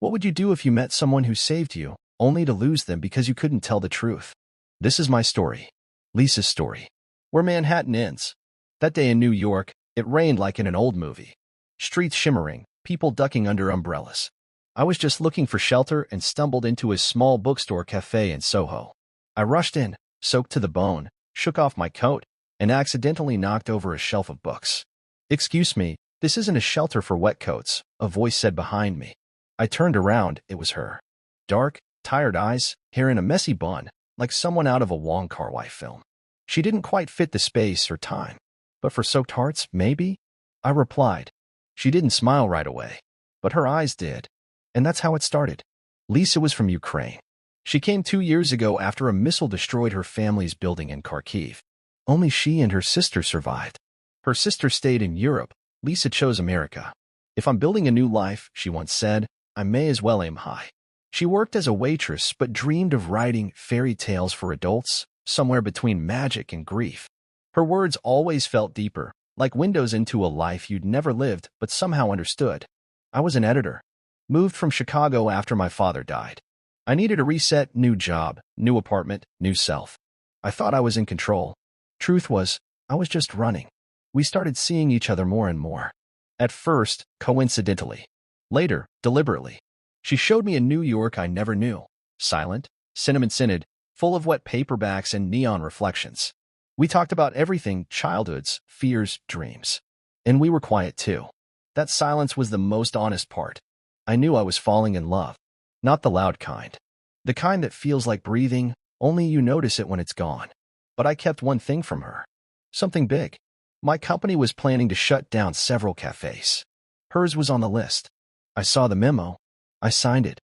What would you do if you met someone who saved you, only to lose them because you couldn't tell the truth? This is my story. Lisa's story. Where Manhattan ends. That day in New York, it rained like in an old movie. Streets shimmering, people ducking under umbrellas. I was just looking for shelter and stumbled into a small bookstore cafe in Soho. I rushed in, soaked to the bone, shook off my coat, and accidentally knocked over a shelf of books. "Excuse me, this isn't a shelter for wet coats," a voice said behind me. I turned around, it was her. Dark, tired eyes, hair in a messy bun, like someone out of a Wong Kar-wai film. She didn't quite fit the space or time. But for soaked hearts, maybe? I replied. She didn't smile right away, but her eyes did. And that's how it started. Lisa was from Ukraine. She came 2 years ago after a missile destroyed her family's building in Kharkiv. Only she and her sister survived. Her sister stayed in Europe. Lisa chose America. "If I'm building a new life," she once said, "I may as well aim high." She worked as a waitress but dreamed of writing fairy tales for adults, somewhere between magic and grief. Her words always felt deeper, like windows into a life you'd never lived but somehow understood. I was an editor. Moved from Chicago after my father died. I needed a reset, new job, new apartment, new self. I thought I was in control. Truth was, I was just running. We started seeing each other more and more. At first, coincidentally. Later, deliberately. She showed me a New York I never knew. Silent, cinnamon-scented, full of wet paperbacks and neon reflections. We talked about everything: childhoods, fears, dreams. And we were quiet too. That silence was the most honest part. I knew I was falling in love. Not the loud kind. The kind that feels like breathing, only you notice it when it's gone. But I kept one thing from her. Something big. My company was planning to shut down several cafes. Hers was on the list. I saw the memo. I signed it.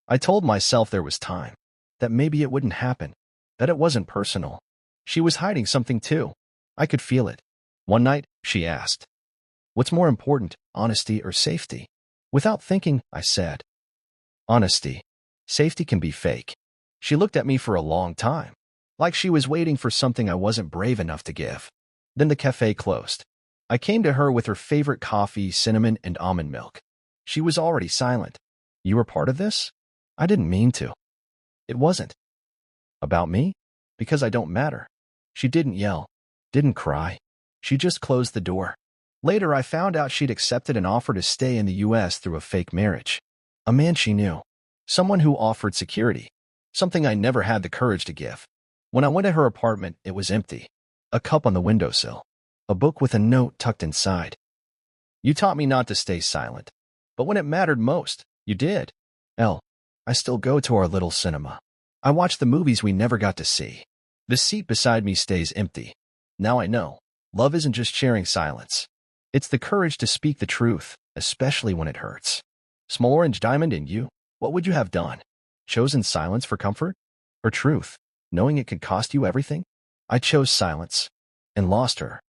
I told myself there was time. That maybe it wouldn't happen. That it wasn't personal. She was hiding something too. I could feel it. One night, she asked, "What's more important, honesty or safety?" Without thinking, I said, "Honesty. Safety can be fake." She looked at me for a long time, like she was waiting for something I wasn't brave enough to give. Then the cafe closed. I came to her with her favorite coffee, cinnamon, and almond milk. She was already silent. "You were part of this?" I didn't mean to. It wasn't. About me? Because I don't matter. She didn't yell, didn't cry. She just closed the door. Later, I found out she'd accepted an offer to stay in the U.S. through a fake marriage. A man she knew. Someone who offered security. Something I never had the courage to give. When I went to her apartment, it was empty. A cup on the windowsill. A book with a note tucked inside. "You taught me not to stay silent. But when it mattered most, you did." I still go to our little cinema. I watch the movies we never got to see. The seat beside me stays empty. Now I know. Love isn't just sharing silence. It's the courage to speak the truth, especially when it hurts. Small orange diamond, in you, what would you have done? Chosen silence for comfort? Or truth, knowing it could cost you everything? I chose silence. And lost her.